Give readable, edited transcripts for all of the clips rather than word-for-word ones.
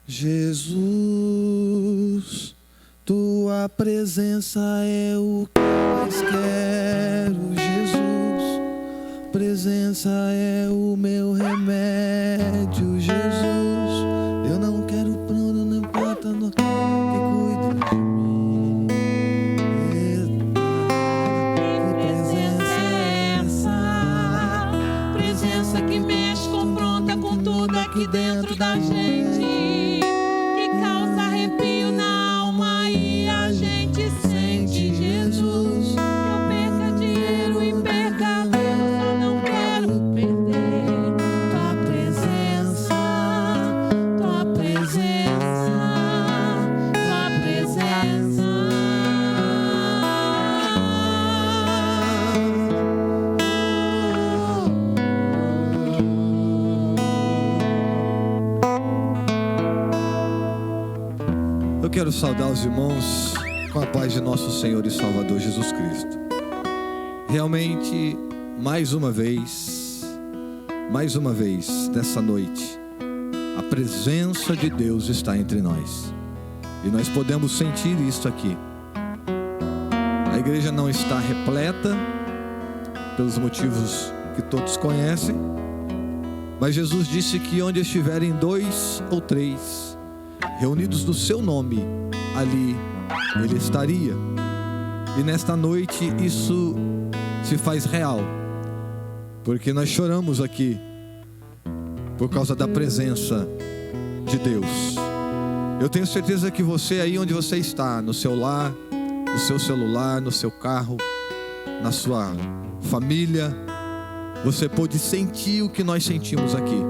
Jesus, tua presença é o que eu mais quero. Jesus, presença é o meu remédio. Jesus, eu não quero plano nem prata, não quero que cuide de mim. Que presença é essa? Presença que mexe, confronta com tudo aqui dentro da gente, que causa arrepio na alma e a gente sente. Jesus, que eu perca dinheiro e perca Deus, eu não quero perder tua presença, tua presença, tua presença. Eu quero saudar os irmãos com a paz de nosso Senhor e Salvador Jesus Cristo. Realmente, mais uma vez, nessa noite, a presença de Deus está entre nós. E nós podemos sentir isso aqui. A igreja não está repleta, pelos motivos que todos conhecem, mas Jesus disse que onde estiverem 2 ou 3 reunidos no seu nome, ali Ele estaria. E nesta noite isso se faz real, porque nós choramos aqui por causa da presença de Deus. Eu tenho certeza que você aí onde você está, no seu lar, no seu celular, no seu carro, na sua família, você pôde sentir o que nós sentimos aqui.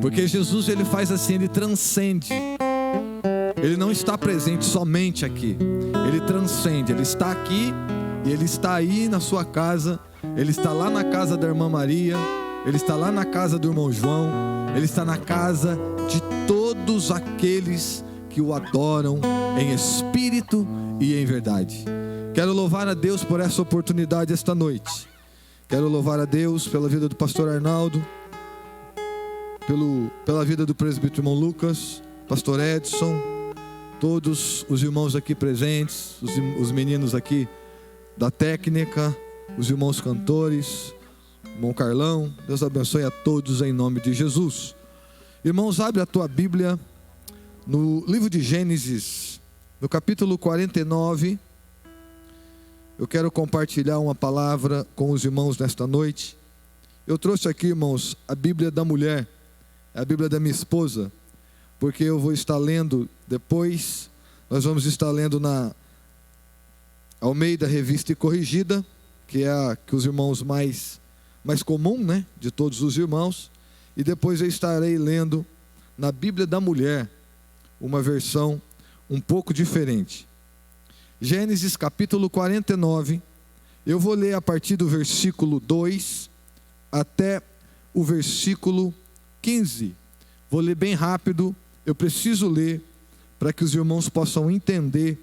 Porque Jesus, Ele faz assim, Ele transcende. Ele não está presente somente aqui, Ele transcende. Ele está aqui e Ele está aí na sua casa. Ele está lá na casa da irmã Maria, Ele está lá na casa do irmão João, Ele está na casa de todos aqueles que o adoram em espírito e em verdade. Quero louvar a Deus por essa oportunidade esta noite. Quero louvar a Deus pela vida do pastor Arnaldo, pela vida do presbítero irmão Lucas, pastor Edson, todos os irmãos aqui presentes, os meninos aqui da técnica, os irmãos cantores, irmão Carlão. Deus abençoe a todos em nome de Jesus. Irmãos, abre a tua Bíblia no livro de Gênesis, no capítulo 49. Eu quero compartilhar uma palavra com os irmãos nesta noite. Eu trouxe aqui, irmãos, a Bíblia da mulher, a Bíblia da minha esposa, porque eu vou estar lendo depois, nós vamos estar lendo na Almeida Revista e Corrigida, que é a que os irmãos mais comum, né, de todos os irmãos, e depois eu estarei lendo na Bíblia da mulher, uma versão um pouco diferente. Gênesis capítulo 49, eu vou ler a partir do versículo 2 até o versículo 15. Vou ler bem rápido, eu preciso ler para que os irmãos possam entender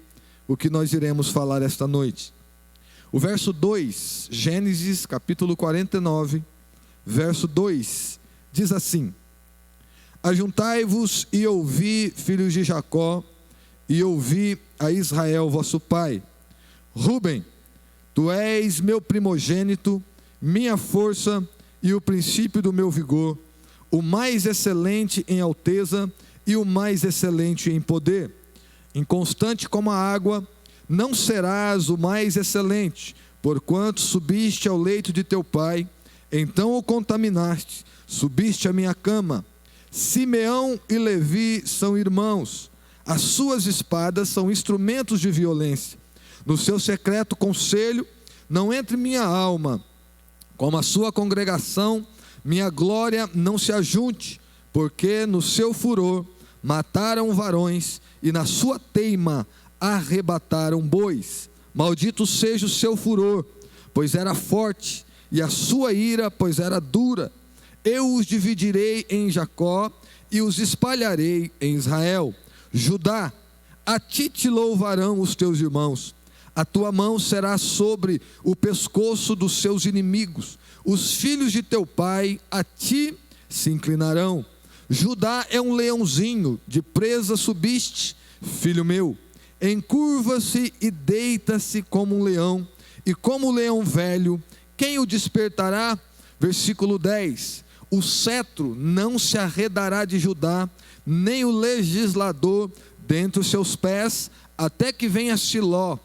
o que nós iremos falar esta noite. O verso 2, Gênesis capítulo 49, verso 2, diz assim: Ajuntai-vos e ouvi, filhos de Jacó, e ouvi a Israel vosso pai. Rúben, tu és meu primogênito, minha força e o princípio do meu vigor, o mais excelente em alteza e o mais excelente em poder. Inconstante como a água, não serás o mais excelente, porquanto subiste ao leito de teu pai, então o contaminaste, subiste à minha cama. Simeão e Levi são irmãos, as suas espadas são instrumentos de violência. No seu secreto conselho não entre minha alma, como a sua congregação, minha glória não se ajunte, porque no seu furor mataram varões e na sua teima arrebataram bois. Maldito seja o seu furor, pois era forte, e a sua ira, pois era dura. Eu os dividirei em Jacó e os espalharei em Israel. Judá, a ti te louvarão os teus irmãos. A tua mão será sobre o pescoço dos seus inimigos. Os filhos de teu pai a ti se inclinarão. Judá é um leãozinho, de presa subiste, filho meu. Encurva-se e deita-se como um leão, e como leão velho, quem o despertará? Versículo 10. O cetro não se arredará de Judá, nem o legislador dentre os seus pés, até que venha Siló,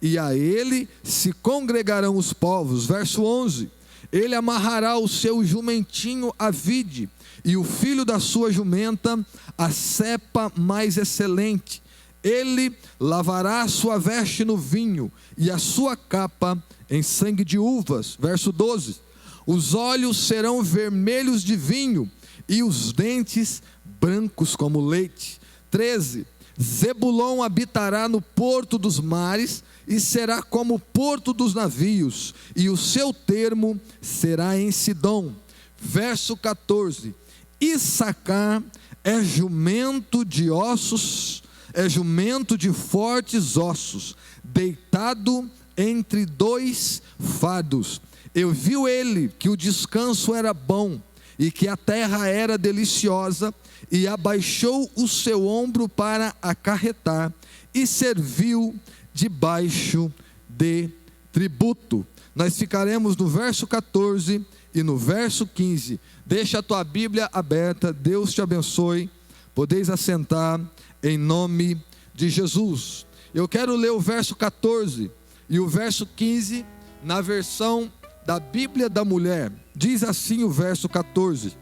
e a ele se congregarão os povos. Verso 11. Ele amarrará o seu jumentinho à vide, e o filho da sua jumenta a cepa mais excelente. Ele lavará a sua veste no vinho, e a sua capa em sangue de uvas. Verso 12. Os olhos serão vermelhos de vinho, e os dentes brancos como leite. 13. Zebulon habitará no porto dos mares, e será como o porto dos navios, e o seu termo será em Sidom. Verso 14. Issacar é jumento de ossos, é jumento de fortes ossos, deitado entre dois fardos. Eu viu ele que o descanso era bom, e que a terra era deliciosa, e abaixou o seu ombro para acarretar, e serviu debaixo de tributo. Nós ficaremos no verso 14 e no verso 15. Deixa a tua Bíblia aberta. Deus te abençoe. Podeis assentar em nome de Jesus. Eu quero ler o verso 14 e o verso 15 na versão da Bíblia da Mulher. Diz assim o verso 14: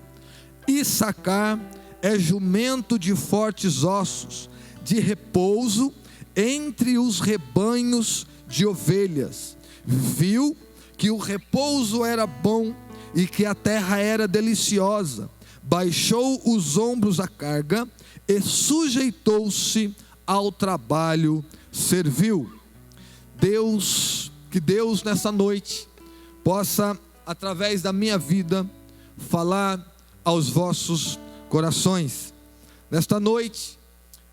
Issacar é jumento de fortes ossos, de repouso entre os rebanhos de ovelhas. Viu que o repouso era bom e que a terra era deliciosa. Baixou os ombros à carga e sujeitou-se ao trabalho, serviu. Que Deus nessa noite possa, através da minha vida, falar aos vossos corações. Nesta noite,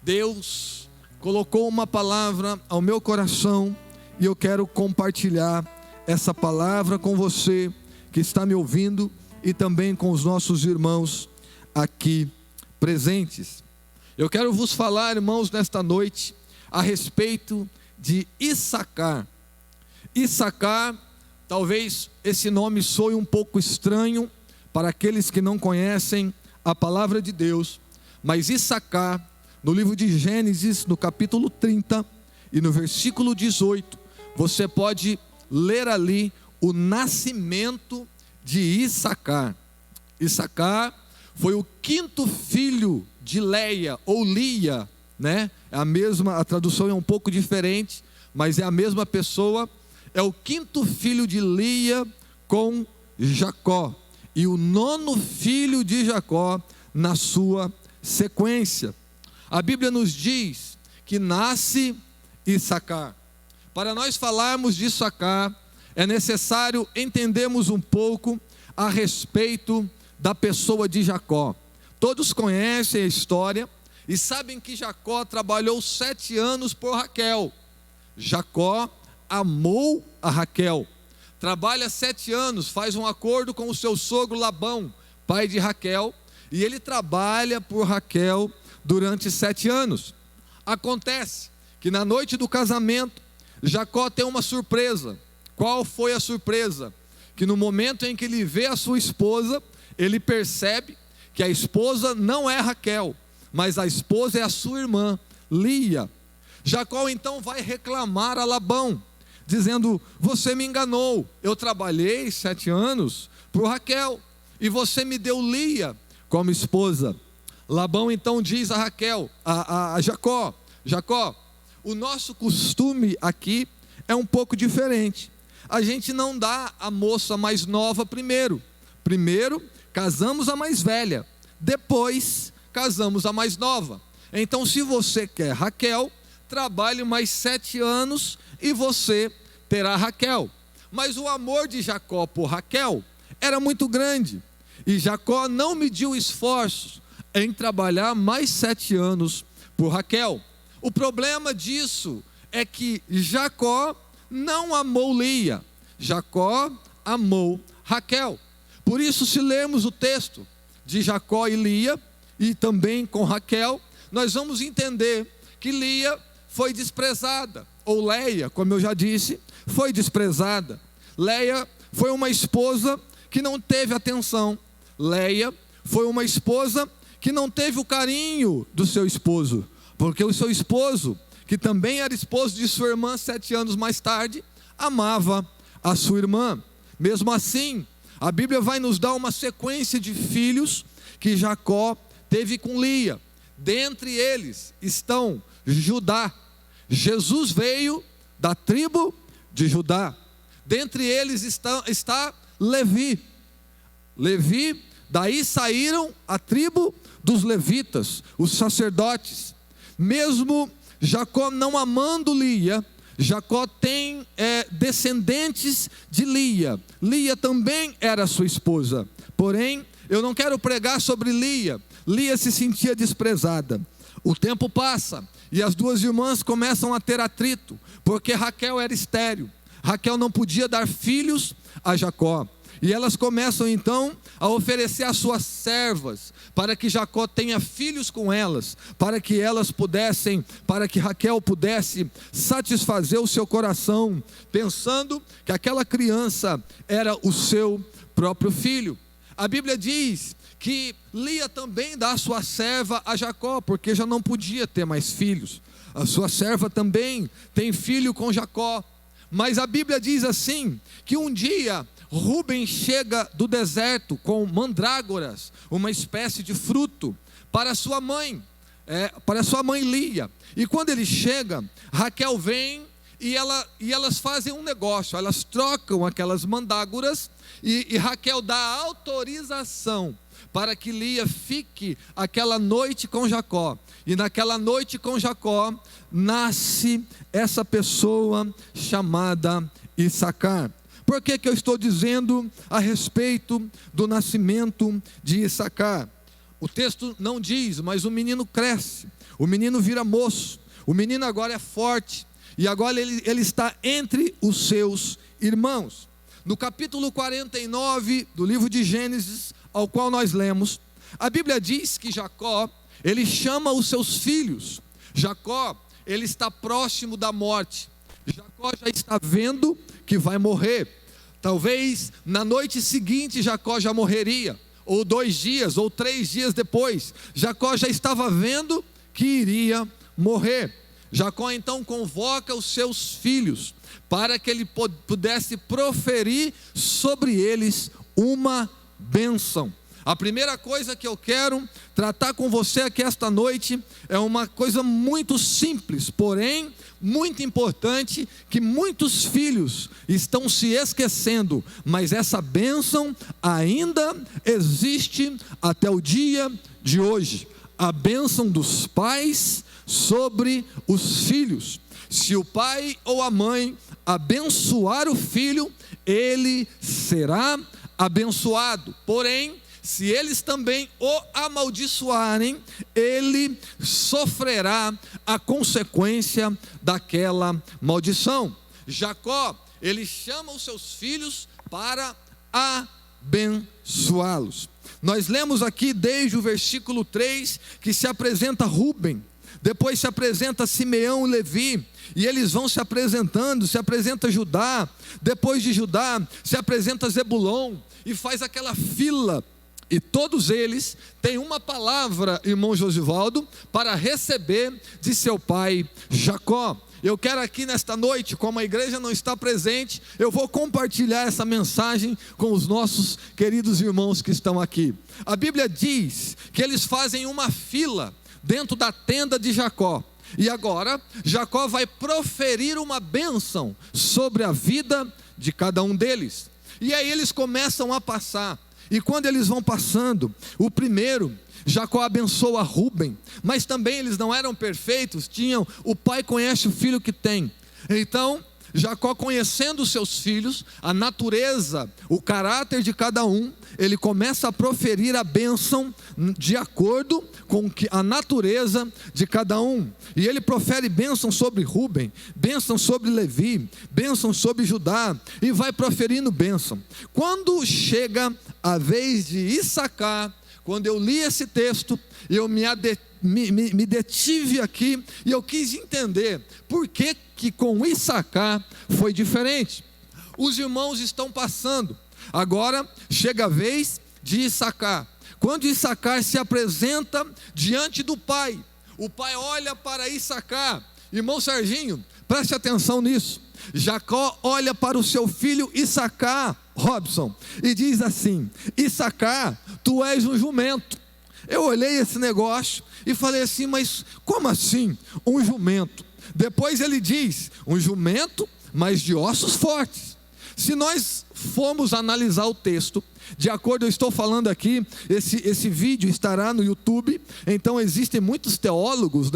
Deus colocou uma palavra ao meu coração, e eu quero compartilhar essa palavra com você que está me ouvindo, e também com os nossos irmãos aqui presentes. Eu quero vos falar, irmãos, nesta noite, a respeito de Issacar. Issacar, talvez esse nome soe um pouco estranho para aqueles que não conhecem a palavra de Deus, mas Issacar, no livro de Gênesis, no capítulo 30 e no versículo 18, você pode ler ali o nascimento de Issacar. Issacar foi o quinto filho de Leia, ou Lia, né? A tradução é um pouco diferente, mas é a mesma pessoa. É o quinto filho de Lia com Jacó, e o nono filho de Jacó na sua sequência. A Bíblia nos diz que nasce Issacar. Para nós falarmos de Issacar, é necessário entendermos um pouco a respeito da pessoa de Jacó. Todos conhecem a história e sabem que Jacó trabalhou 7 anos por Raquel. Jacó amou a Raquel. Trabalha 7 anos, faz um acordo com o seu sogro Labão, pai de Raquel, e ele trabalha por Raquel durante 7 anos. Acontece que na noite do casamento, Jacó tem uma surpresa. Qual foi a surpresa? Que no momento em que ele vê a sua esposa, ele percebe que a esposa não é Raquel, mas a esposa é a sua irmã, Lia. Jacó então vai reclamar a Labão, dizendo: você me enganou, eu trabalhei 7 anos por Raquel, e você me deu Lia como esposa. Labão então diz a Raquel, a Jacó: Jacó, o nosso costume aqui é um pouco diferente. A gente não dá a moça mais nova primeiro. Primeiro casamos a mais velha, depois casamos a mais nova. Então, se você quer Raquel, trabalhe mais 7 anos e você terá Raquel. Mas o amor de Jacó por Raquel era muito grande, e Jacó não mediu esforços em trabalhar mais 7 anos por Raquel. O problema disso é que Jacó não amou Lia, Jacó amou Raquel. Por isso, se lermos o texto de Jacó e Lia, e também com Raquel, nós vamos entender que Lia foi desprezada, ou Leia, como eu já disse, foi desprezada. Leia foi uma esposa que não teve atenção. Leia foi uma esposa que não teve o carinho do seu esposo, porque o seu esposo, que também era esposo de sua irmã 7 anos mais tarde, amava a sua irmã. Mesmo assim, a Bíblia vai nos dar uma sequência de filhos que Jacó teve com Lia. Dentre eles estão Judá. Jesus veio da tribo de Judá. Dentre eles está Levi. Levi, daí saíram a tribo dos levitas, os sacerdotes. Mesmo Jacó não amando Lia, Jacó tem descendentes de Lia. Lia também era sua esposa. Porém, eu não quero pregar sobre Lia. Lia se sentia desprezada. O tempo passa e as duas irmãs começam a ter atrito, porque Raquel era estéril. Raquel não podia dar filhos a Jacó. E elas começam então a oferecer as suas servas, para que Jacó tenha filhos com elas, para que Raquel pudesse satisfazer o seu coração, pensando que aquela criança era o seu próprio filho. A Bíblia diz que Lia também dá a sua serva a Jacó, porque já não podia ter mais filhos. A sua serva também tem filho com Jacó. Mas a Bíblia diz assim, que um dia Rúben chega do deserto com mandrágoras, uma espécie de fruto, para sua mãe Lia. E quando ele chega, Raquel vem e elas fazem um negócio, elas trocam aquelas mandrágoras e Raquel dá autorização para que Lia fique aquela noite com Jacó. E naquela noite com Jacó, nasce essa pessoa chamada Issacar. Por que eu estou dizendo a respeito do nascimento de Issacar? O texto não diz, mas o menino cresce, o menino vira moço, o menino agora é forte, e agora ele está entre os seus irmãos. No capítulo 49 do livro de Gênesis, ao qual nós lemos, a Bíblia diz que Jacó, ele chama os seus filhos. Jacó, ele está próximo da morte. Jacó já está vendo que vai morrer. Talvez na noite seguinte Jacó já morreria, ou 2 dias, ou 3 dias depois. Jacó já estava vendo que iria morrer. Jacó então convoca os seus filhos, para que ele pudesse proferir sobre eles uma bênção. A primeira coisa que eu quero tratar com você aqui esta noite é uma coisa muito simples, porém muito importante, que muitos filhos estão se esquecendo, mas essa bênção ainda existe até o dia de hoje. A bênção dos pais sobre os filhos. Se o pai ou a mãe abençoar o filho, ele será abençoado. Porém, se eles também o amaldiçoarem, ele sofrerá a consequência daquela maldição. Jacó, ele chama os seus filhos para abençoá-los. Nós lemos aqui desde o versículo 3 que se apresenta Rúben, depois se apresenta Simeão e Levi, e eles vão se apresentando, se apresenta Judá, depois de Judá se apresenta Zebulon, e faz aquela fila, e todos eles têm uma palavra, irmão Josivaldo, para receber de seu pai Jacó. Eu quero aqui nesta noite, como a igreja não está presente, eu vou compartilhar essa mensagem com os nossos queridos irmãos que estão aqui. A Bíblia diz que eles fazem uma fila dentro da tenda de Jacó, e agora Jacó vai proferir uma bênção sobre a vida de cada um deles, e aí eles começam a passar, e quando eles vão passando, o primeiro, Jacó abençoa Rúben, mas também eles não eram perfeitos, o pai conhece o filho que tem, então Jacó, conhecendo os seus filhos, a natureza, o caráter de cada um, ele começa a proferir a bênção de acordo com a natureza de cada um. E ele profere bênção sobre Rúben, bênção sobre Levi, bênção sobre Judá, e vai proferindo bênção. Quando chega a vez de Issacar, quando eu li esse texto, eu me detive aqui e eu quis entender por que com Issacar foi diferente. Os irmãos estão passando, agora chega a vez de Issacar. Quando Issacar se apresenta diante do pai, o pai olha para Issacar. Irmão Serginho, preste atenção nisso. Jacó olha para o seu filho Issacar, Robson, e diz assim: Issacar, tu és um jumento. Eu olhei esse negócio e falei assim, mas como assim um jumento? Depois ele diz, um jumento, mas de ossos fortes. Se nós formos analisar o texto, de acordo, eu estou falando aqui, esse vídeo estará no YouTube, então existem muitos teólogos,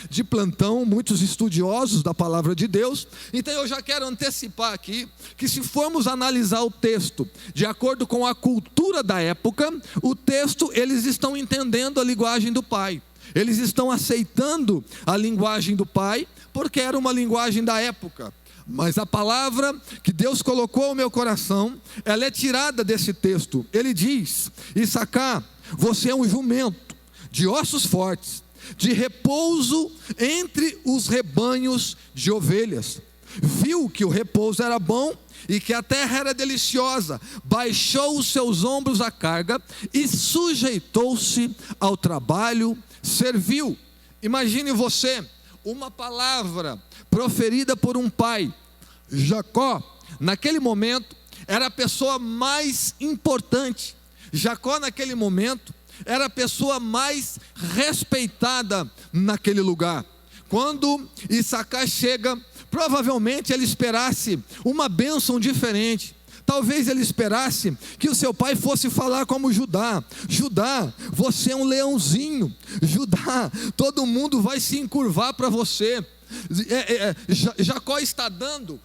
de plantão, muitos estudiosos da palavra de Deus, então eu já quero antecipar aqui, que se formos analisar o texto, de acordo com a cultura da época, o texto, eles estão entendendo a linguagem do pai, eles estão aceitando a linguagem do pai, porque era uma linguagem da época. Mas a palavra que Deus colocou ao meu coração, ela é tirada desse texto. Ele diz: Issacar, você é um jumento de ossos fortes, de repouso entre os rebanhos de ovelhas. Viu que o repouso era bom e que a terra era deliciosa, baixou os seus ombros à carga e sujeitou-se ao trabalho, serviu. Imagine você, uma palavra proferida por um pai. Jacó, naquele momento, era a pessoa mais importante. Jacó, naquele momento, era a pessoa mais respeitada naquele lugar. Quando Issacar chega, provavelmente ele esperasse uma bênção diferente. Talvez ele esperasse que o seu pai fosse falar como Judá: Judá, você é um leãozinho. Judá, todo mundo vai se encurvar para você. Jacó está dando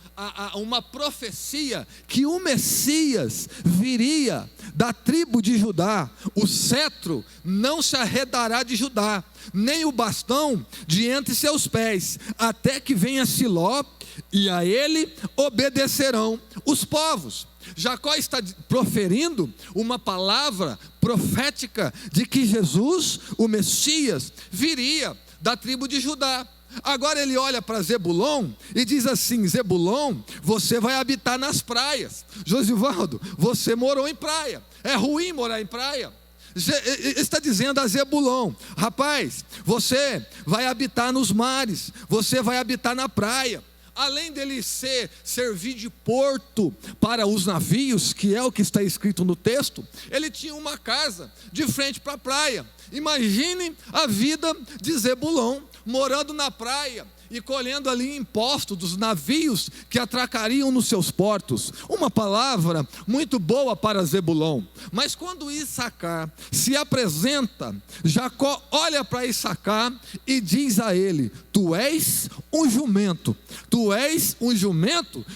uma profecia que o Messias viria da tribo de Judá. O cetro não se arredará de Judá, nem o bastão de entre seus pés, até que venha Siló, e a ele obedecerão os povos. Jacó está proferindo uma palavra profética de que Jesus, o Messias, viria da tribo de Judá. Agora ele olha para Zebulon e diz assim: Zebulon, você vai habitar nas praias. Josivaldo, você morou em praia, é ruim morar em praia. Está dizendo a Zebulon: rapaz, você vai habitar nos mares, você vai habitar na praia. Além dele servir de porto para os navios, que é o que está escrito no texto, ele tinha uma casa de frente para a praia. Imagine a vida de Zebulon, morando na praia e colhendo ali impostos dos navios que atracariam nos seus portos. Uma palavra muito boa para Zebulon. Mas quando Issacar se apresenta, Jacó olha para Issacar e diz a ele: tu és um jumento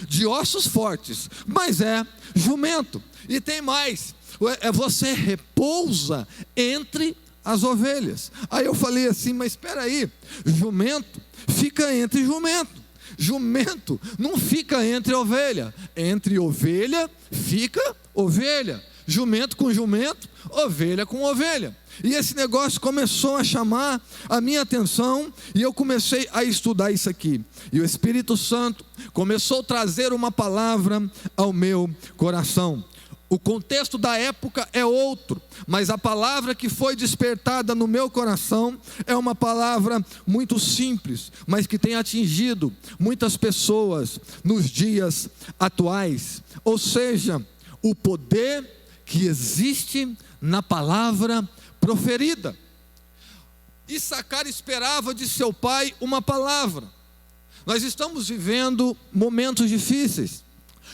de ossos fortes, mas é jumento. E tem mais, você repousa entre as ovelhas. Aí eu falei assim, mas espera aí, jumento fica entre jumento não fica entre ovelha fica ovelha, jumento com jumento, ovelha com ovelha. E esse negócio começou a chamar a minha atenção, e eu comecei a estudar isso aqui, e o Espírito Santo começou a trazer uma palavra ao meu coração. O contexto da época é outro, mas a palavra que foi despertada no meu coração é uma palavra muito simples, mas que tem atingido muitas pessoas nos dias atuais. Ou seja, o poder que existe na palavra proferida. Issacar esperava de seu pai uma palavra. Nós estamos vivendo momentos difíceis.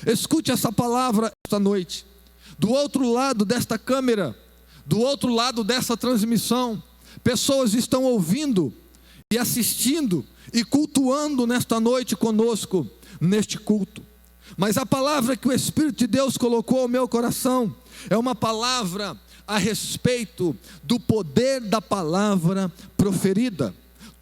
Escute essa palavra esta noite. Do outro lado desta câmera, do outro lado dessa transmissão, pessoas estão ouvindo e assistindo e cultuando nesta noite conosco, neste culto. Mas a palavra que o Espírito de Deus colocou ao meu coração é uma palavra a respeito do poder da palavra proferida.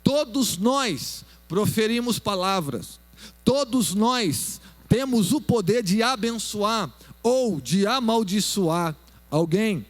Todos nós proferimos palavras, todos nós temos o poder de abençoar ou de amaldiçoar alguém.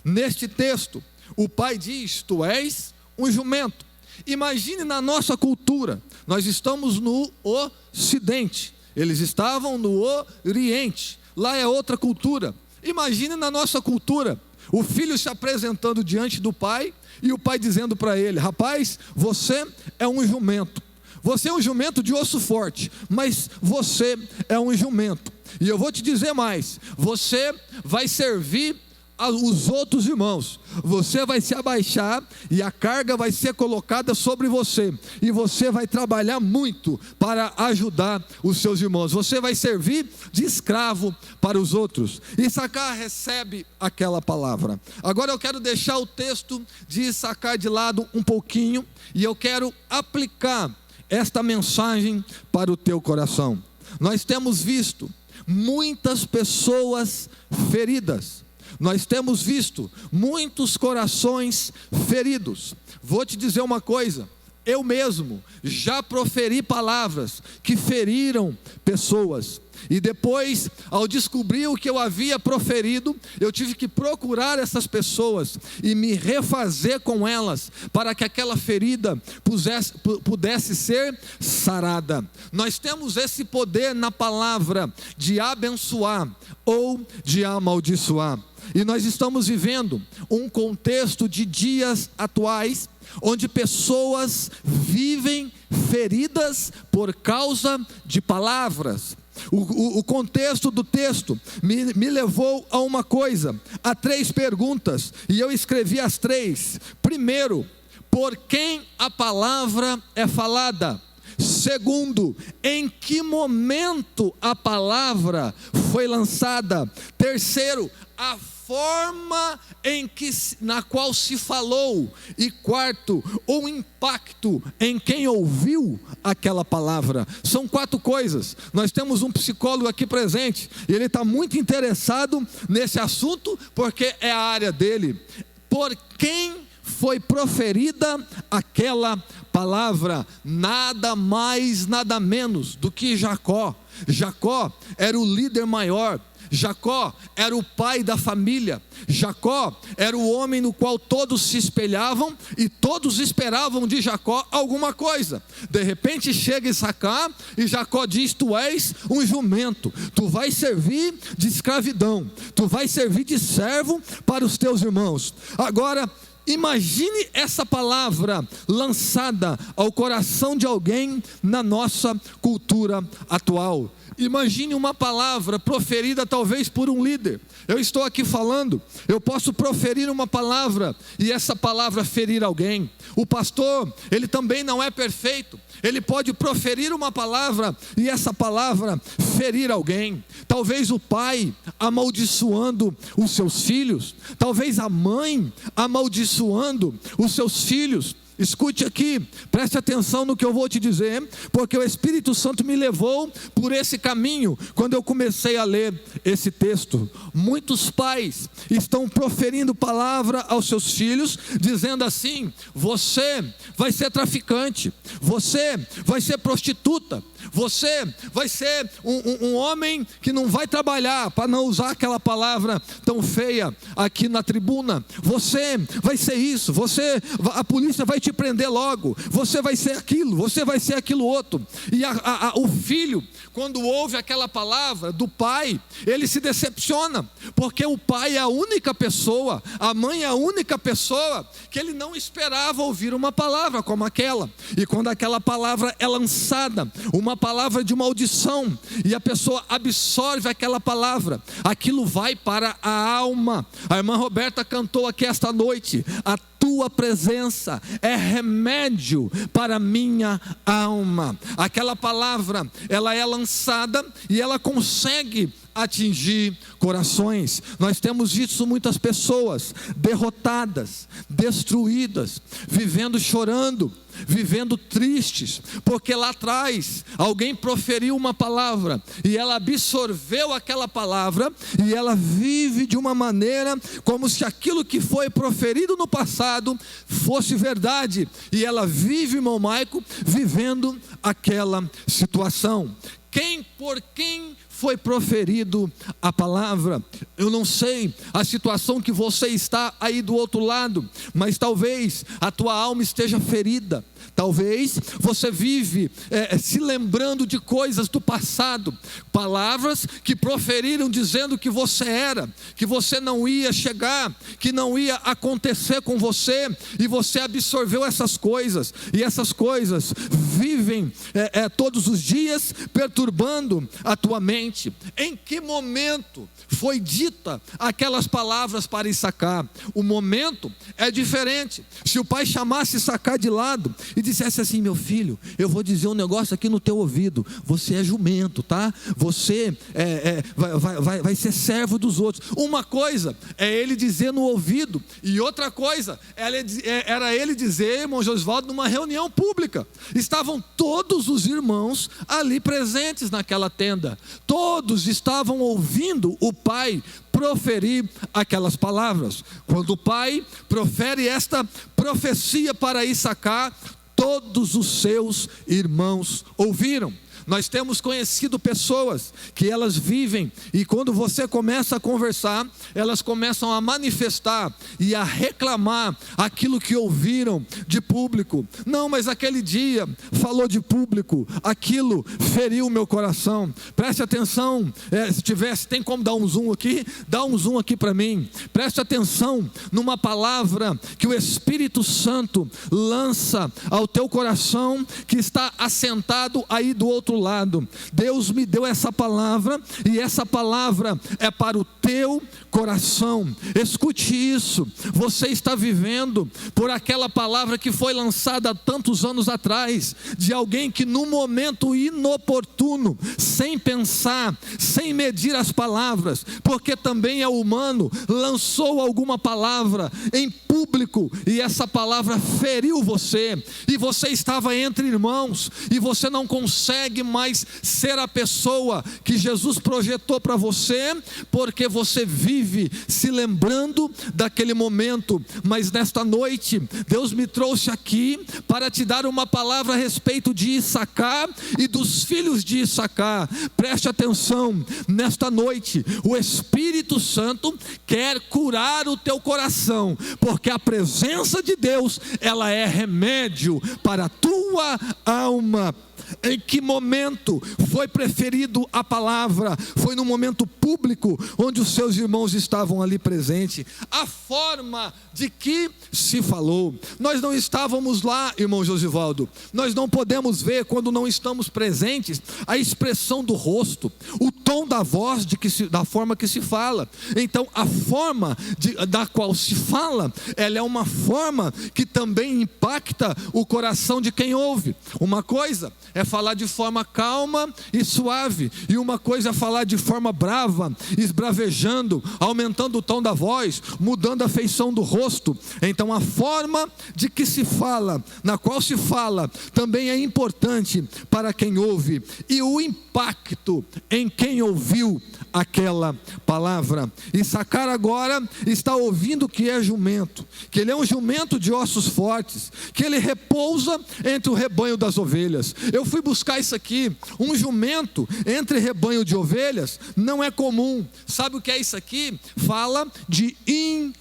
Neste texto, o pai diz: tu és um jumento. Imagine na nossa cultura, nós estamos no Ocidente, eles estavam no Oriente, lá é outra cultura. Imagine na nossa cultura, o filho se apresentando diante do pai, e o pai dizendo para ele: rapaz, você é um jumento. Você é um jumento de osso forte, mas você é um jumento. E eu vou te dizer mais: você vai servir os outros irmãos, você vai se abaixar e a carga vai ser colocada sobre você, e você vai trabalhar muito para ajudar os seus irmãos, você vai servir de escravo para os outros. Issacar recebe aquela palavra. Agora eu quero deixar o texto de Issacar de lado um pouquinho, e eu quero aplicar esta mensagem para o teu coração. Nós temos visto muitas pessoas feridas, nós temos visto muitos corações feridos. Vou te dizer uma coisa: eu mesmo já proferi palavras que feriram pessoas, e depois, ao descobrir o que eu havia proferido, eu tive que procurar essas pessoas e me refazer com elas, para que aquela ferida pudesse ser sarada. Nós temos esse poder na palavra de abençoar ou de amaldiçoar. E nós estamos vivendo um contexto de dias atuais, onde pessoas vivem feridas por causa de palavras. O contexto do texto me levou a uma coisa, a 3 perguntas, e eu escrevi as 3. Primeiro, por quem a palavra é falada? Segundo, em que momento a palavra foi lançada? Terceiro, a forma na qual se falou. E quarto, o impacto em quem ouviu aquela palavra. São 4 coisas. Nós temos um psicólogo aqui presente, e ele está muito interessado nesse assunto, porque é a área dele. Por quem foi proferida aquela palavra? Nada mais, nada menos do que Jacó. Jacó era o líder maior, Jacó era o pai da família, Jacó era o homem no qual todos se espelhavam, e todos esperavam de Jacó alguma coisa. De repente chega Issacar, e Jacó diz: tu és um jumento, tu vais servir de escravidão, tu vais servir de servo para os teus irmãos. Agora, imagine essa palavra lançada ao coração de alguém na nossa cultura atual. Imagine uma palavra proferida talvez por um líder. Eu estou aqui falando, eu posso proferir uma palavra e essa palavra ferir alguém. O pastor, ele também não é perfeito. Ele pode proferir uma palavra e essa palavra ferir alguém. Talvez o pai amaldiçoando os seus filhos, talvez a mãe amaldiçoando os seus filhos. Escute aqui, preste atenção no que eu vou te dizer, porque o Espírito Santo me levou por esse caminho quando eu comecei a ler esse texto. Muitos pais estão proferindo palavra aos seus filhos, dizendo assim: você vai ser traficante, você vai ser prostituta, você vai ser um homem que não vai trabalhar, para não usar aquela palavra tão feia aqui na tribuna. Você vai ser isso, a polícia vai te prender logo, você vai ser aquilo, você vai ser aquilo outro. E o filho, quando ouve aquela palavra do pai, ele se decepciona, porque o pai é a única pessoa, a mãe é a única pessoa que ele não esperava ouvir uma palavra como aquela. E quando aquela palavra é lançada, uma palavra de maldição, e a pessoa absorve aquela palavra, aquilo vai para a alma. A irmã Roberta cantou aqui esta noite: a tua presença é remédio para a minha alma. Aquela palavra, ela é lançada e ela consegue atingir corações. Nós temos visto muitas pessoas derrotadas, destruídas, vivendo chorando, vivendo tristes, porque lá atrás alguém proferiu uma palavra e ela absorveu aquela palavra e ela vive de uma maneira como se aquilo que foi proferido no passado fosse verdade, e ela vive, irmão Maico, vivendo aquela situação. Por quem foi proferido a palavra. Eu não sei a situação que você está aí do outro lado, mas talvez a tua alma esteja ferida. Talvez você vive se lembrando de coisas do passado, palavras que proferiram dizendo que você era, que você não ia chegar, que não ia acontecer com você, e você absorveu essas coisas, e essas coisas vivem todos os dias perturbando a tua mente. Em que momento foi dita aquelas palavras para Issacar? O momento é diferente. Se o pai chamasse Issacar de lado e dissesse assim: meu filho, eu vou dizer um negócio aqui no teu ouvido, você é jumento, tá? Você vai ser servo dos outros. Uma coisa é ele dizer no ouvido, e outra coisa era ele dizer, irmão Josivaldo, numa reunião pública. Estavam todos os irmãos ali presentes naquela tenda, todos estavam ouvindo o pai proferir aquelas palavras. Quando o pai profere esta profecia para Issacar, todos os seus irmãos ouviram. Nós temos conhecido pessoas que elas vivem, e quando você começa a conversar, elas começam a manifestar e a reclamar aquilo que ouviram de público. Não, mas aquele dia falou de público, aquilo feriu o meu coração. Preste atenção, se tem como dar um zoom aqui? Dá um zoom aqui para mim. Preste atenção numa palavra que o Espírito Santo lança ao teu coração, que está assentado aí do outro lado. Deus me deu essa palavra, e essa palavra é para o teu coração. Escute isso. Você está vivendo por aquela palavra que foi lançada há tantos anos atrás, de alguém que num momento inoportuno, sem pensar, sem medir as palavras, porque também é humano, lançou alguma palavra em público, e essa palavra feriu você, e você estava entre irmãos, e você não consegue mais ser a pessoa que Jesus projetou para você, porque você vive se lembrando daquele momento. Mas nesta noite, Deus me trouxe aqui para te dar uma palavra a respeito de Issacar e dos filhos de Issacar. Preste atenção, nesta noite, o Espírito Santo quer curar o teu coração, porque a presença de Deus, ela é remédio para a tua alma. Em que momento foi preferido a palavra? Foi no momento público, onde os seus irmãos estavam ali presentes. A forma de que se falou, nós não estávamos lá, irmão Josivaldo. Nós não podemos ver, quando não estamos presentes, a expressão do rosto, o tom da voz, da forma que se fala. Então a forma da qual se fala, ela é uma forma que também impacta o coração de quem ouve. Uma coisa é falar de forma calma e suave, e uma coisa é falar de forma brava, esbravejando, aumentando o tom da voz, mudando a feição do rosto. Então a forma de que se fala, na qual se fala, também é importante para quem ouve, e o impacto em quem ouviu aquela palavra. Issacar agora está ouvindo que é jumento, que ele é um jumento de ossos fortes, que ele repousa entre o rebanho das ovelhas. Eu fui buscar isso aqui. Um jumento entre rebanho de ovelhas não é comum. Sabe o que é isso aqui? Fala de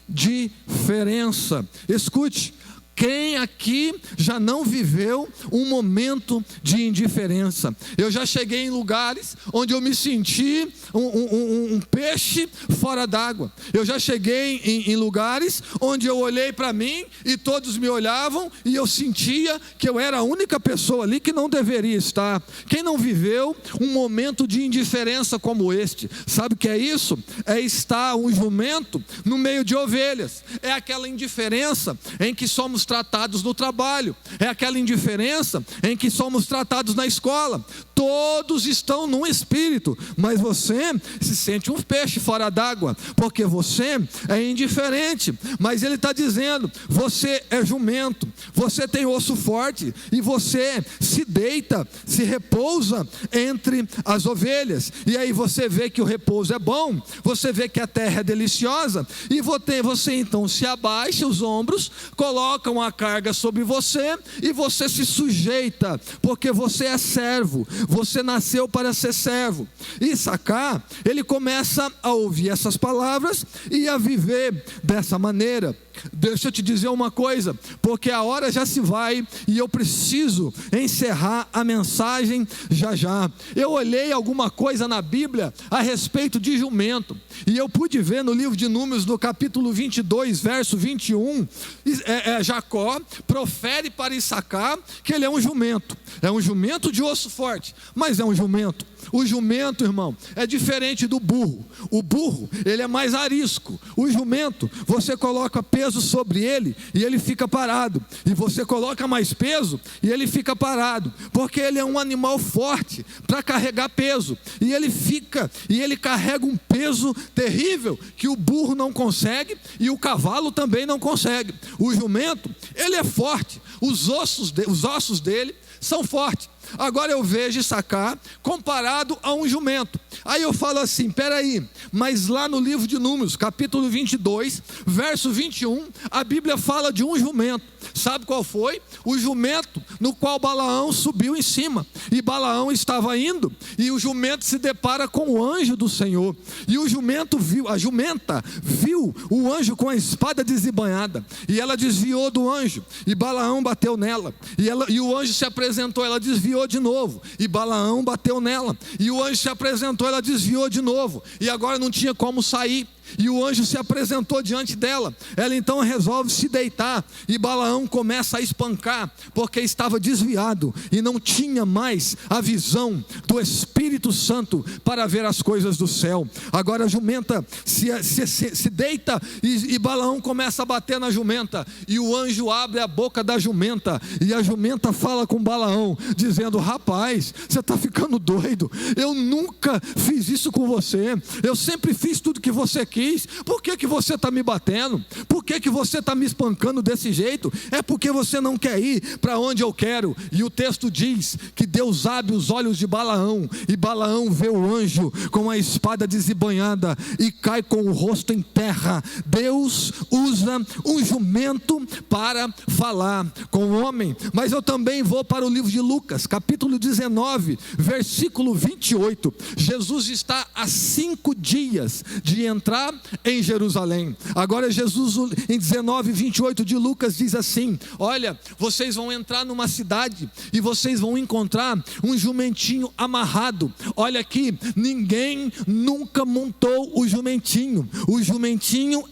indiferença. Escute. Quem aqui já não viveu um momento de indiferença? Eu já cheguei em lugares onde eu me senti um peixe fora d'água. Eu já cheguei em lugares onde eu olhei para mim e todos me olhavam, e eu sentia que eu era a única pessoa ali que não deveria estar. Quem não viveu um momento de indiferença como este? Sabe o que é isso? É estar um jumento no meio de ovelhas. É aquela indiferença em que somos tratados no trabalho, é aquela indiferença em que somos tratados na escola. Todos estão num espírito, mas você se sente um peixe fora d'água, porque você é indiferente. Mas ele está dizendo: você é jumento, você tem osso forte, e você se deita, se repousa entre as ovelhas. E aí você vê que o repouso é bom, você vê que a terra é deliciosa, e você então se abaixa os ombros, coloca uma carga sobre você, e você se sujeita, porque você é servo, você nasceu para ser servo. Issacar, ele começa a ouvir essas palavras e a viver dessa maneira. Deixa eu te dizer uma coisa, porque a hora já se vai e eu preciso encerrar a mensagem já. Eu olhei alguma coisa na Bíblia a respeito de jumento, e eu pude ver no livro de Números, no capítulo 22, verso 21, Jacó profere para Issacar que ele é um jumento de osso forte, mas é um jumento. O jumento, irmão, é diferente do burro. O burro, ele é mais arisco. O jumento, você coloca peso sobre ele e ele fica parado. E você coloca mais peso e ele fica parado. Porque ele é um animal forte para carregar peso. E ele carrega um peso terrível que o burro não consegue e o cavalo também não consegue. O jumento, ele é forte. Os ossos dele são fortes. Agora eu vejo Issacar comparado a um jumento. Aí eu falo assim, peraí, mas lá no livro de Números, capítulo 22, verso 21, a Bíblia fala de um jumento. Sabe qual foi? O jumento no qual Balaão subiu em cima. E Balaão estava indo, e o jumento se depara com o anjo do Senhor. E a jumenta viu o anjo com a espada desembainhada, e ela desviou do anjo, e Balaão bateu nela. E o anjo se apresentou, ela desviou de novo, e Balaão bateu nela. E o anjo se apresentou, ela desviou de novo, e agora não tinha como sair. E o anjo se apresentou diante dela. Ela então resolve se deitar, e Balaão começa a espancar, porque estava desviado e não tinha mais a visão do Espírito Santo para ver as coisas do céu. Agora a jumenta se deita, e Balaão começa a bater na jumenta, e o anjo abre a boca da jumenta, e a jumenta fala com Balaão, dizendo: rapaz, você está ficando doido, eu nunca fiz isso com você, eu sempre fiz tudo que você quer. Por que você está me batendo? Por que você está me espancando desse jeito? É porque você não quer ir para onde eu quero. E o texto diz que Deus abre os olhos de Balaão, e Balaão vê o anjo com a espada desembainhada e cai com o rosto em terra. Deus usa um jumento para falar com o homem. Mas eu também vou para o livro de Lucas, capítulo 19, versículo 28. Jesus está há 5 dias de entrar em Jerusalém. Agora Jesus, em 19, 28 de Lucas, diz assim: olha, vocês vão entrar numa cidade e vocês vão encontrar um jumentinho amarrado. Olha aqui, ninguém nunca montou o jumentinho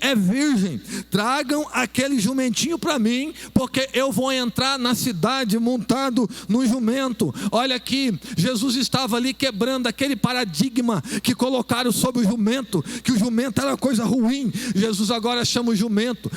é virgem. Tragam aquele jumentinho para mim, porque eu vou entrar na cidade montado no jumento. Olha aqui, Jesus estava ali quebrando aquele paradigma que colocaram sobre o jumento, que o jumento era coisa ruim. Jesus agora chama o jumento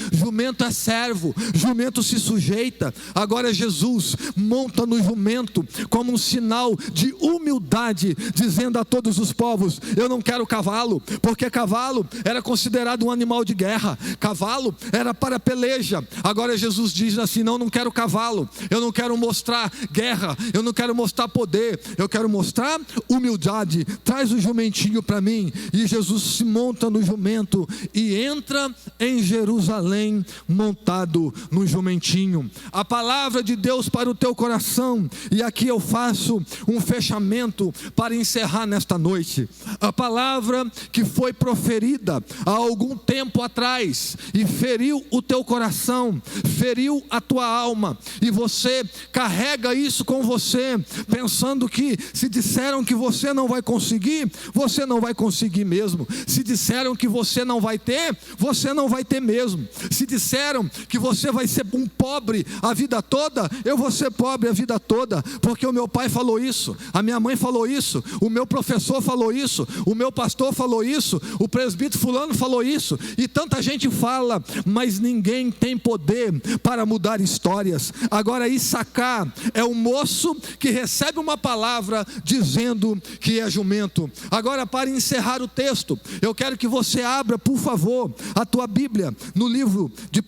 é servo, jumento se sujeita. Agora Jesus monta no jumento como um sinal de humildade, dizendo a todos os povos: eu não quero cavalo, porque cavalo era considerado um animal de guerra, cavalo era para peleja. Agora Jesus diz assim: não quero cavalo, eu não quero mostrar guerra, eu não quero mostrar poder, eu quero mostrar humildade. Traz o jumentinho para mim. E Jesus se monta no jumento e entra em Jerusalém montado no jumentinho. A palavra de Deus para o teu coração, e aqui eu faço um fechamento para encerrar nesta noite. A palavra que foi proferida há algum tempo atrás e feriu o teu coração, feriu a tua alma, e você carrega isso com você, pensando que se disseram que você não vai conseguir, você não vai conseguir mesmo. Se disseram que você não vai ter, você não vai ter mesmo. Se disseram que você vai ser um pobre a vida toda, eu vou ser pobre a vida toda, porque o meu pai falou isso, a minha mãe falou isso, o meu professor falou isso, o meu pastor falou isso, o presbítero fulano falou isso, e tanta gente fala, mas ninguém tem poder para mudar histórias. Agora Issacar é um moço que recebe uma palavra dizendo que é jumento. Agora, para encerrar o texto, eu quero que você abra, por favor, a tua Bíblia no livro de 1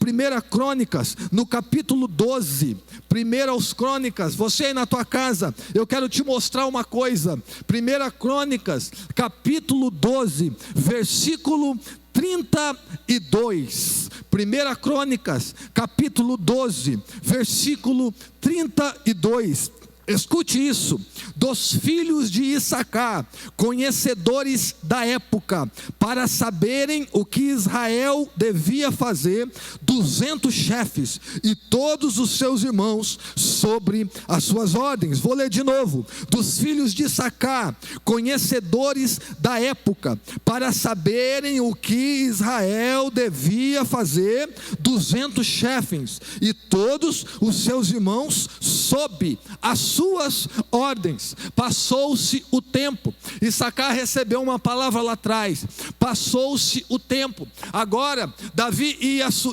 Crônicas, no capítulo 12. 1 Crônicas, você aí na tua casa, eu quero te mostrar uma coisa. 1 Crônicas, capítulo 12, versículo 32. 1 Crônicas, capítulo 12, versículo 32. escute isso, dos filhos de Issacar, conhecedores da época, para saberem o que Israel devia fazer, 200 chefes e todos os seus irmãos sobre as suas ordens. Vou ler de novo. Dos filhos de Issacar, conhecedores da época, para saberem o que Israel devia fazer, 200 chefes e todos os seus irmãos sob as suas ordens. Passou-se o tempo. Issacar recebeu uma palavra lá atrás. Passou-se o tempo. Agora Davi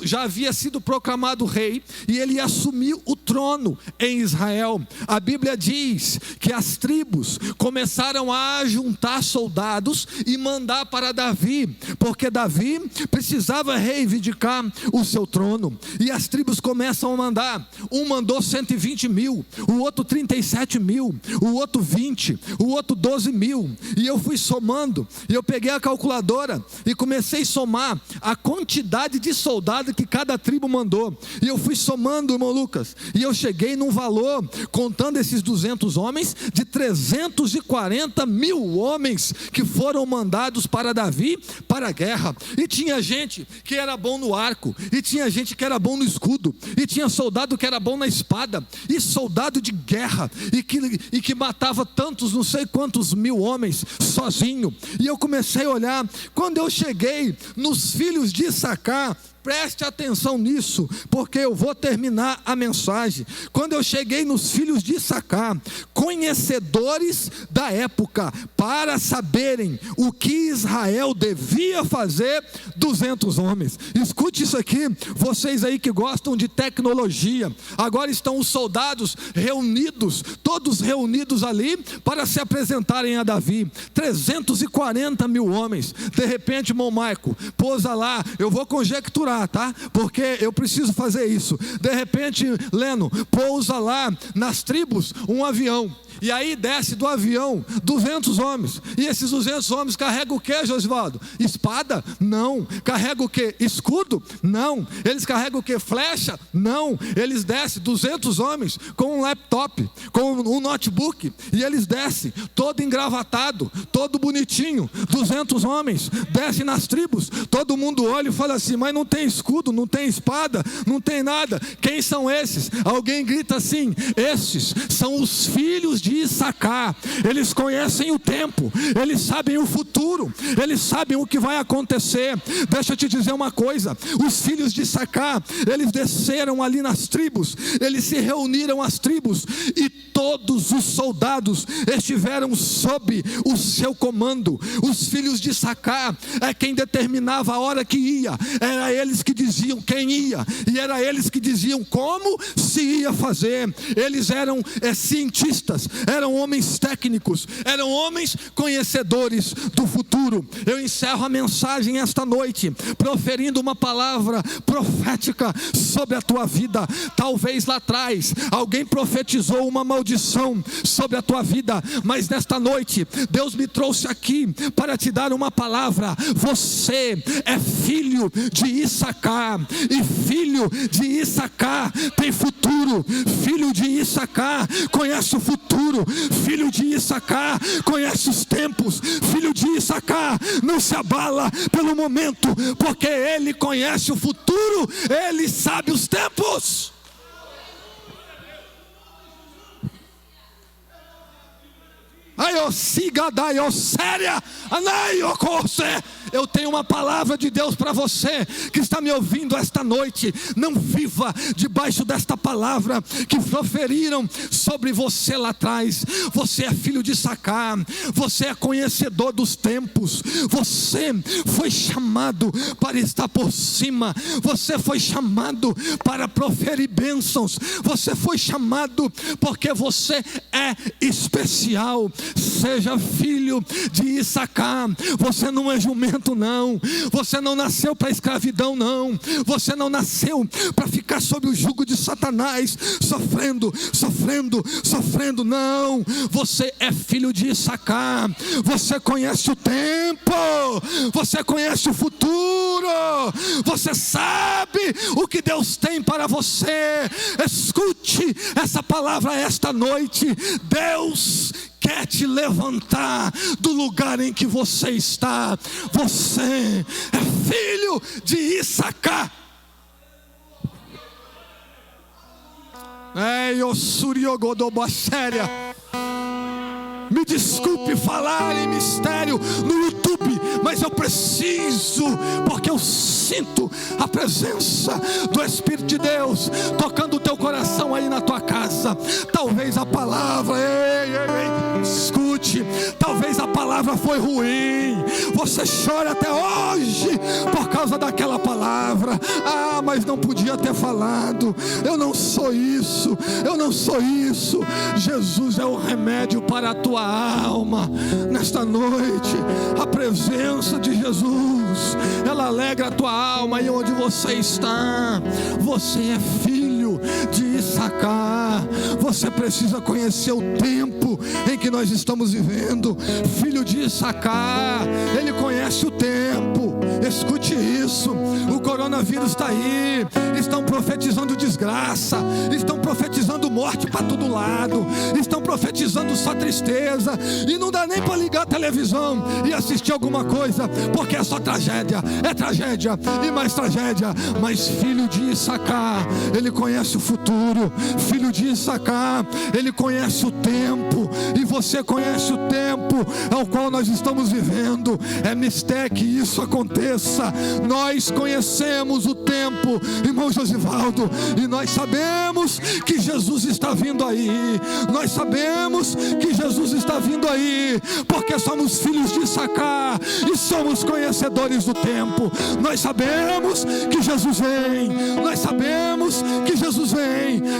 já havia sido proclamado rei e ele assumiu o trono em Israel. A Bíblia diz que as tribos começaram a juntar soldados e mandar para Davi, porque Davi precisava reivindicar o seu trono. E as tribos começam a mandar. Um mandou 120 mil, o outro 37 mil, o outro 20, o outro 12 mil. E eu fui somando, e eu peguei a calculadora e comecei a somar a quantidade de soldado que cada tribo mandou. E eu fui somando, irmão Lucas, e eu cheguei num valor, contando esses 200 homens, de 340 mil homens que foram mandados para Davi para a guerra. E tinha gente que era bom no arco, e tinha gente que era bom no escudo, e tinha soldado que era bom na espada, e soldado de guerra, e que matava tantos, não sei quantos mil homens sozinho. E eu comecei a olhar. Quando eu cheguei nos filhos de Issacar, preste atenção nisso, porque eu vou terminar a mensagem. Quando eu cheguei nos filhos de Issacar, conhecedores da época, para saberem o que Israel devia fazer, 200 homens. Escute isso aqui, vocês aí que gostam de tecnologia. Agora estão os soldados reunidos, todos reunidos ali, para se apresentarem a Davi. 340 mil homens. De repente, irmão Maico, pousa lá, eu vou conjecturar, tá? Porque eu preciso fazer isso. De repente, Leno, pousa lá nas tribos um avião. E aí desce do avião 200 homens. E esses 200 homens carregam o que, Josivaldo? Espada? Não. Carregam o que? Escudo? Não. Eles carregam o que? Flecha? Não. Eles descem 200 homens com um laptop, com um notebook. E eles descem todo engravatado, todo bonitinho. 200 homens descem nas tribos. Todo mundo olha e fala assim: mas não tem escudo, não tem espada, não tem nada. Quem são esses? Alguém grita assim: esses são os filhos de Issacar. Eles conhecem o tempo, eles sabem o futuro, eles sabem o que vai acontecer. Deixa eu te dizer uma coisa: os filhos de Issacar, eles desceram ali nas tribos, eles se reuniram às tribos, e todos os soldados estiveram sob o seu comando. Os filhos de Issacar é quem determinava a hora que ia, era eles que diziam quem ia, e era eles que diziam como se ia fazer. Eles eram cientistas, eram homens técnicos, eram homens conhecedores do futuro. Eu encerro a mensagem esta noite proferindo uma palavra profética sobre a tua vida. Talvez lá atrás alguém profetizou uma maldição sobre a tua vida, mas nesta noite Deus me trouxe aqui para te dar uma palavra. Você é filho de Issacar, e filho de Issacar tem futuro. Filho de Issacar conhece o futuro. Filho de Issacar conhece os tempos. Filho de Issacar não se abala pelo momento, porque ele conhece o futuro, ele sabe os tempos. Eu tenho uma palavra de Deus para você que está me ouvindo esta noite. Não viva debaixo desta palavra que proferiram sobre você lá atrás. Você é filho de Issacar, você é conhecedor dos tempos, você foi chamado para estar por cima, você foi chamado para proferir bênçãos, você foi chamado porque você é especial. seja filho de Issacar. Você não é jumento não, você não nasceu para escravidão não, você não nasceu para ficar sob o jugo de Satanás, sofrendo, não. Você é filho de Issacar, você conhece o tempo, você conhece o futuro, você sabe o que Deus tem para você. Escute essa palavra esta noite. Deus quer te levantar do lugar em que você está. Você é filho de Issacar. Me desculpe falar em mistério no YouTube, mas eu preciso, porque eu sinto a presença do Espírito de Deus tocando o teu coração aí na tua casa. Talvez a palavra, escute, talvez a palavra foi ruim, você chora até hoje por causa daquela palavra. Mas não podia ter falado, eu não sou isso. Jesus é o remédio para a tua alma. Nesta noite, a presença de Jesus, ela alegra a tua alma. E onde você está, você é filho de Issacar. Você precisa conhecer o tempo em que nós estamos vivendo. Filho de Issacar, ele conhece o tempo. Escute isso, o coronavírus está aí, estão profetizando desgraça, estão profetizando morte para todo lado, estão profetizando só tristeza, e não dá nem para ligar a televisão e assistir alguma coisa, porque é só tragédia e mais tragédia. Mas filho de Issacar, ele conhece o futuro. Filho de Issacar, ele conhece o tempo, e você conhece o tempo ao qual nós estamos vivendo. É mistério que isso aconteça. Nós conhecemos o tempo, irmão Josivaldo, e nós sabemos que Jesus está vindo aí. Nós sabemos que Jesus está vindo aí, porque somos filhos de Issacar e somos conhecedores do tempo. Nós sabemos que Jesus vem.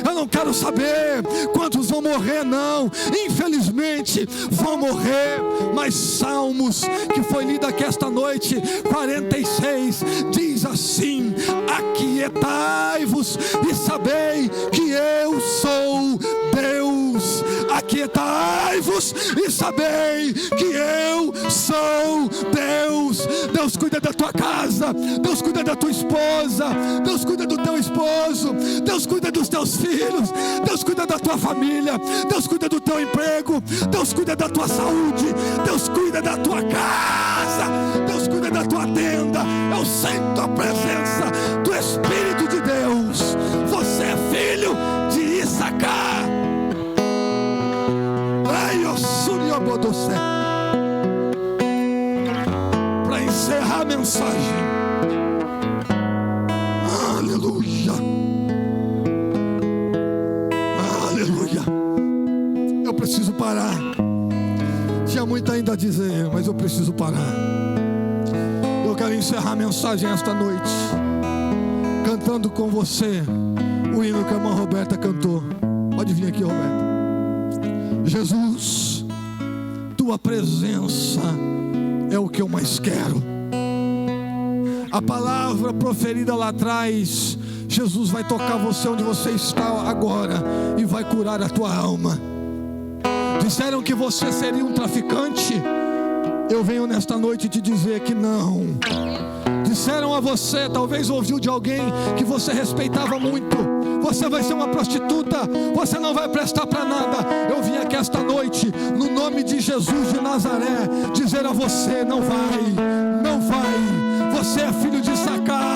Eu não quero saber quantos vão morrer, não. Infelizmente vão morrer. Mas Salmos, que foi lido aqui esta noite, 46, diz assim: aquietai-vos e sabei que eu sou Deus. Aquietai-vos e sabei que eu sou Deus. Deus cuida da tua casa, Deus cuida da tua esposa, Deus cuida do teu esposo, Deus cuida dos teus filhos, Deus cuida da tua família, Deus cuida do teu emprego, Deus cuida da tua saúde, Deus cuida da tua casa, Deus cuida da tua tenda. Eu sinto a presença do Espírito de Deus. Você é filho de Issacar. Para encerrar a mensagem, aleluia, eu preciso parar. Tinha muito ainda a dizer, mas eu preciso parar. Eu quero encerrar a mensagem esta noite cantando com você o hino que a irmã Roberta cantou. Pode vir aqui, Roberta. Jesus, tua presença é o que eu mais quero. A palavra proferida lá atrás, Jesus vai tocar você onde você está agora e vai curar a tua alma. Disseram que você seria um traficante. Eu venho nesta noite te dizer que não. Disseram a você, talvez ouviu de alguém que você respeitava muito: você vai ser uma prostituta, você não vai prestar para nada. Eu vim aqui esta noite, no nome de Jesus de Nazaré, dizer a você: não vai. Você é filho de Issacar.